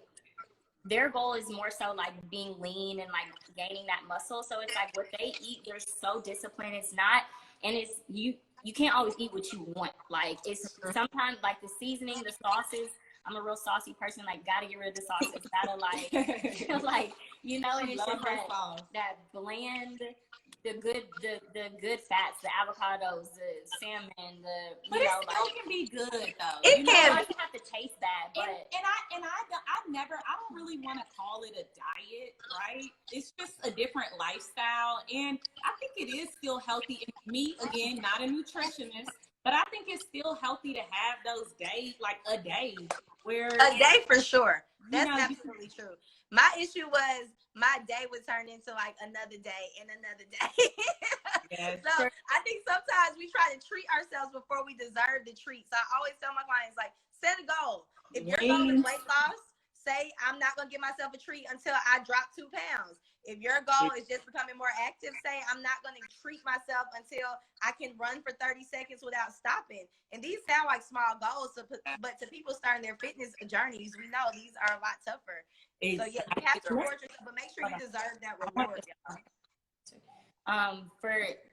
S3: their goal is more so like being lean and like gaining that muscle. So it's like what they eat, they're so disciplined. It's not, and it's you can't always eat what you want. Like, it's sometimes like the seasoning, the sauces. I'm a real saucy person. Like, gotta get rid of the sauces. Gotta like, like, you know, and it's just that bland, the good fats, the avocados, the salmon,
S1: but it still can be good though.
S2: It can.
S3: It doesn't have to taste bad, but
S1: I don't really want to call it a diet, right? It's just a different lifestyle, and I think it is still healthy. And me, again, not a nutritionist, but I think it's still healthy to have those days, like a day where
S2: a day for sure. That's absolutely true. My issue was my day would turn into like another day and another day.
S1: Yes.
S2: So I think sometimes we try to treat ourselves before we deserve the treat. So I always tell my clients, like, set a goal. If your goal is weight loss, say I'm not going to give myself a treat until I drop 2 pounds. If your goal is just becoming more active, say I'm not going to treat myself until I can run for 30 seconds without stopping. And these sound like small goals, but to people starting their fitness journeys, we know these are a lot tougher. So yeah, you have to reward yourself, but make sure you deserve that reward.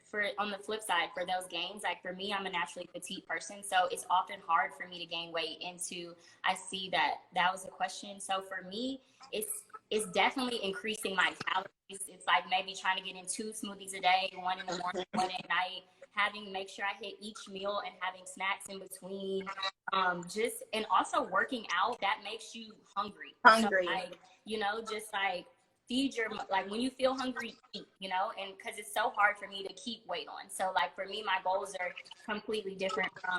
S3: For on the flip side, for those gains, like for me, I'm a naturally petite person, so it's often hard for me to gain weight. I see that was a question. So for me, it's definitely increasing my calories. It's like maybe trying to get in 2 smoothies a day, 1 in the morning, 1 at night. Make sure I hit each meal and having snacks in between. And also working out, that makes you hungry. So like, you know, just like feed like when you feel hungry, eat, you know, and because it's so hard for me to keep weight on. So like for me, my goals are completely different from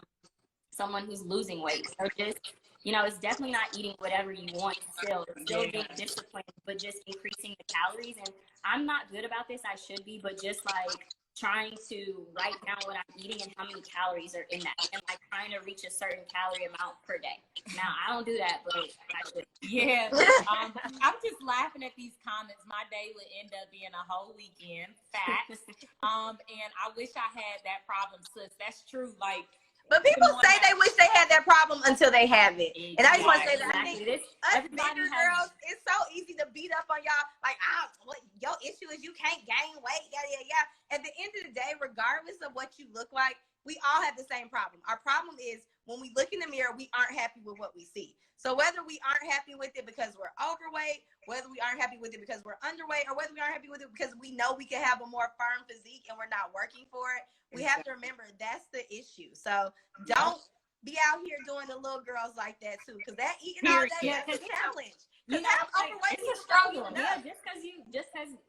S3: someone who's losing weight. So just, you know, it's definitely not eating whatever you want still being disciplined, but just increasing the calories. And I'm not good about this, I should be, but just like trying to write down what I'm eating and how many calories are in that, and like trying to reach a certain calorie amount per day. Now, I don't do that, but I should.
S1: Yeah. I'm just laughing at these comments. My day would end up being a whole weekend. Facts. And I wish I had that problem, sis. That's true. Like,
S2: But people say they wish they had that problem until they have it.
S3: Exactly.
S2: And I just want to say that I think us
S3: Everybody
S2: bigger girls, it's so easy to beat up on y'all. Like, what your issue is you can't gain weight, yada, yada, yada. At the end of the day, regardless of what you look like, we all have the same problem. Our problem is when we look in the mirror, we aren't happy with what we see. So whether we aren't happy with it because we're overweight, whether we aren't happy with it because we're underweight, or whether we aren't happy with it because we know we can have a more firm physique and we're not working for it, we have to remember that's the issue. So don't be out here doing the little girls like that too, because that eating all day is a challenge.
S3: You know, overweight is a struggle. Yeah, just because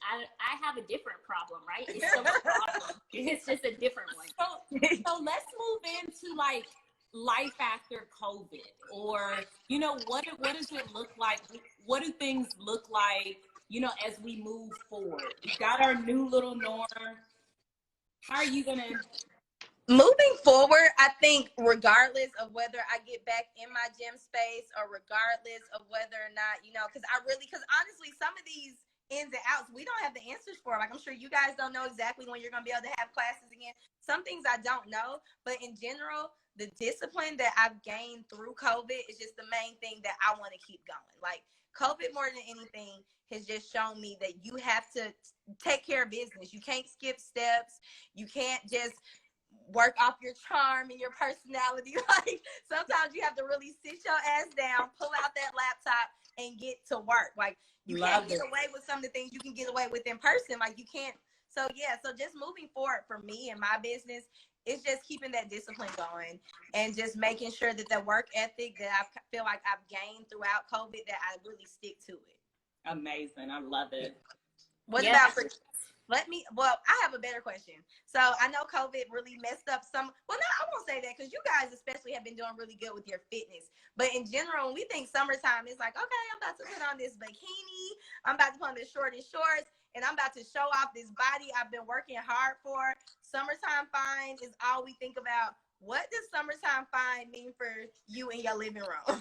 S3: I have a different problem, right? It's still a problem. It's just a different one.
S1: So let's move into like life after COVID, or you know, what does it look like? What do things look like, you know, as we move forward? We got our new little norm. How are you gonna?
S2: Moving forward, I think regardless of whether I get back in my gym space or regardless of whether or not, you know, because honestly, some of these ins and outs, we don't have the answers for. Like, I'm sure you guys don't know exactly when you're going to be able to have classes again. Some things I don't know, but in general, the discipline that I've gained through COVID is just the main thing that I want to keep going. Like, COVID more than anything has just shown me that you have to take care of business. You can't skip steps. You can't just work off your charm and your personality. Like, sometimes you have to really sit your ass down, pull out that laptop, and get to work. Like, you can't get away with some of the things you can get away with in person. Like, you can't. So just moving forward for me and my business, it's just keeping that discipline going and just making sure that the work ethic that I feel like I've gained throughout COVID, that I really stick to it.
S1: Amazing. I love it.
S2: What about for I have a better question. So I know COVID really messed up I won't say that, because you guys especially have been doing really good with your fitness. But in general, when we think summertime, it's like, okay, I'm about to put on this bikini, I'm about to put on this short shorts, and I'm about to show off this body I've been working hard for. Summertime fine is all we think about. What does summertime fine mean for you in your living room?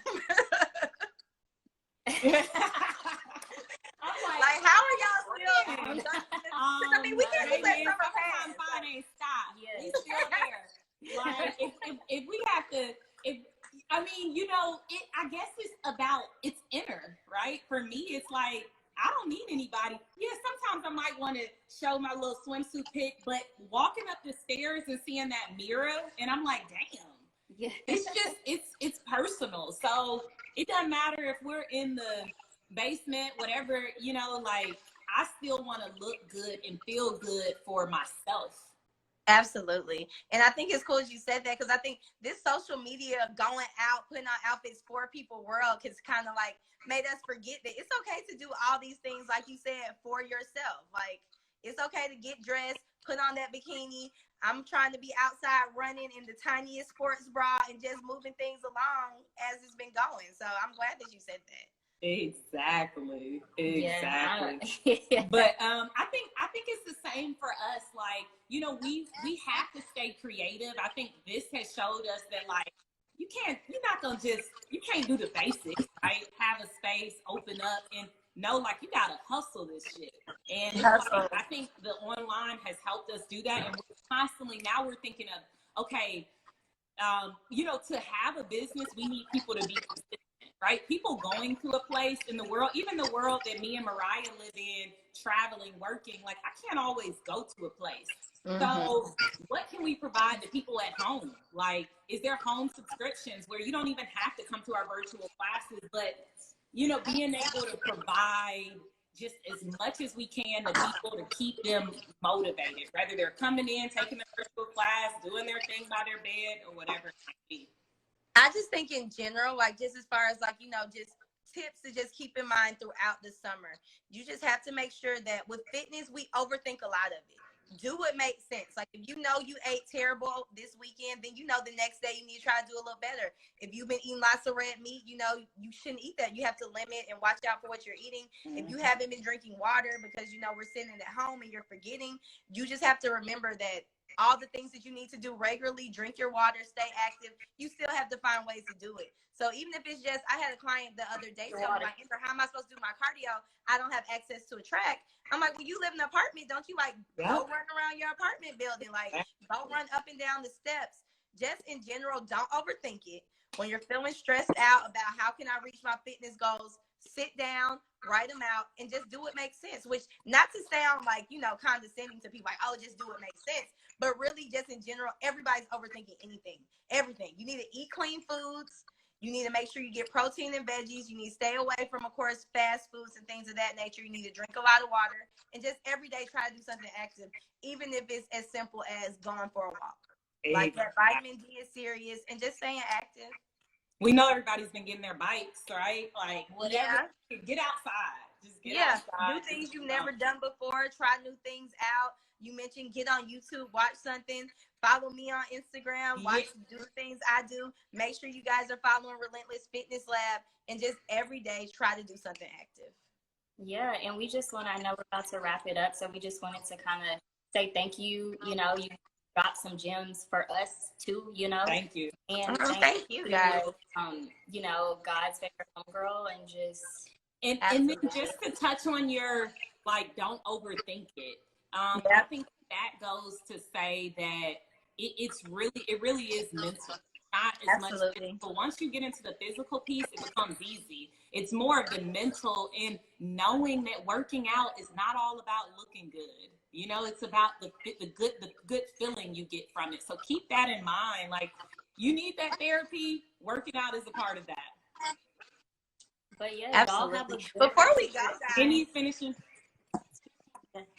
S2: Like, how are y'all still? I mean, we can't just let summer pass.
S1: Fine ain't stop. Yeah, we still there. Like, if we have to, I mean, you know, I guess it's inner, right? For me, it's like, I don't need anybody. Yeah, sometimes I might want to show my little swimsuit pic, but walking up the stairs and seeing that mirror, and I'm like, damn. Yeah. It's just, it's personal. So it doesn't matter if we're in the basement, whatever, you know, like, I still want to look good and feel good for myself.
S2: Absolutely. And I think it's cool as you said that, because I think this social media going out, putting on outfits for people world has kind of like made us forget that it's okay to do all these things, like you said, for yourself. Like, it's okay to get dressed, put on that bikini. I'm trying to be outside running in the tiniest sports bra and just moving things along as it's been going. So I'm glad that you said that.
S1: Exactly.
S3: Yeah.
S1: But I think it's the same for us. Like, you know, we have to stay creative. I think this has showed us that, like, you can't do the basics, right? Have a space, open up, and know, like, you gotta hustle this shit. And it's like, I think the online has helped us do that, and now we're thinking of, okay, you know, to have a business, we need people to be consistent. Right? People going to a place in the world, even the world that me and Mariah live in, traveling, working, like, I can't always go to a place. Mm-hmm. So what can we provide to people at home? Like, is there home subscriptions where you don't even have to come to our virtual classes, but, you know, being able to provide just as much as we can to people to keep them motivated, whether they're coming in, taking a virtual class, doing their thing by their bed, or whatever it might be.
S2: I just think in general, like, just as far as, like, you know, just tips to just keep in mind throughout the summer. You just have to make sure that with fitness, we overthink a lot of it. Do what makes sense. Like, if you know you ate terrible this weekend, then you know the next day you need to try to do a little better. If you've been eating lots of red meat, you know you shouldn't eat that. You have to limit and watch out for what you're eating. Mm-hmm. If you haven't been drinking water because, you know, we're sitting at home and you're forgetting, you just have to remember that all the things that you need to do regularly, drink your water, stay active, you still have to find ways to do it. So even if it's just, I had a client the other day tell me, like, how am I supposed to do my cardio? I don't have access to a track. I'm like, well, you live in an apartment. Don't you, like, go run around your apartment building? Like, go run up and down the steps. just in general, don't overthink it. When you're feeling stressed out about how can I reach my fitness goals, sit down, write them out, and just do what makes sense. Which, not to sound like, you know, condescending to people, like, oh, just do what makes sense. But really, just in general, everybody's overthinking anything, everything. You need to eat clean foods. You need to make sure you get protein and veggies. You need to stay away from, of course, fast foods and things of that nature. You need to drink a lot of water. And just every day try to do something active, even if it's as simple as going for a walk. Like that vitamin D is serious, and just staying active.
S1: We know everybody's been getting their bikes, right? Like, whatever.
S2: Yeah.
S1: Get outside. Just get
S2: Do
S1: outside.
S2: things you've never done before. Try new things out. You mentioned get on YouTube, watch something. Follow me on Instagram. Do the things I do. Make sure you guys are following Relentless Fitness Lab, and just every day try to do something active.
S3: Yeah, and we just want to, I know we're about to wrap it up, so we just wanted to kind of say thank you. You know, you dropped some gems for us too, you know.
S1: Thank you.
S3: And
S2: thank you guys.
S3: You know, God's favorite homegirl, and just
S1: and then just to touch on your, like, don't overthink it. I think that goes to say that it really is mental. Not as much physical. Once you get into the physical piece, it becomes easy. It's more of the mental, and knowing that working out is not all about looking good. You know, it's about the good feeling you get from it. So keep that in mind. Like, you need that therapy. Working out is a part of that.
S3: But yeah,
S2: absolutely. Before we go, guys,
S1: any finishing?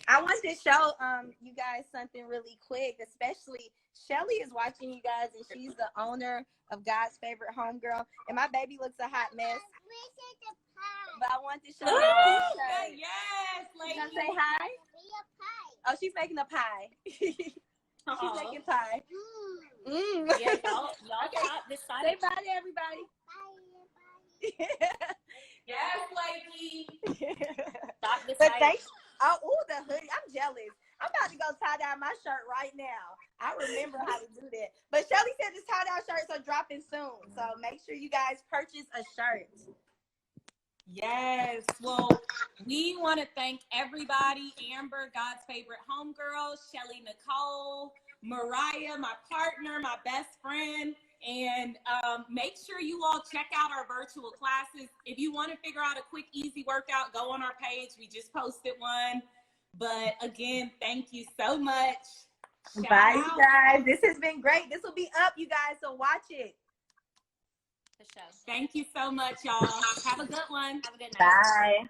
S2: I want to show you guys something really quick. Especially Shelly is watching you guys, and she's the owner of God's Favorite Homegirl. And my baby looks a hot mess. But I want to show you.
S1: Yes, lady.
S2: You gonna say hi? Oh, she's making a pie. She's making pie.
S3: Yeah, y'all stop this side.
S2: Say bye to everybody.
S1: Yes, lady.
S3: Stop this
S2: But
S3: side.
S2: thanks. Oh, the hoodie. I'm jealous. I'm about to go tie dye my shirt right now. I remember how to do that. But Shelly said this tie dye shirts are dropping soon. So make sure you guys purchase a shirt.
S1: Yes. Well, we want to thank everybody. Amber, God's favorite homegirl, Shelly Nicole, Mariah, my partner, my best friend. And make sure you all check out our virtual classes. If you want to figure out a quick, easy workout, go on our page. We just posted one. But again, thank you so much.
S2: Bye, you guys. This has been great. This will be up, you guys, so watch it.
S3: For sure.
S1: Thank you so much, y'all. Have a good one.
S3: Have a good night.
S2: Bye.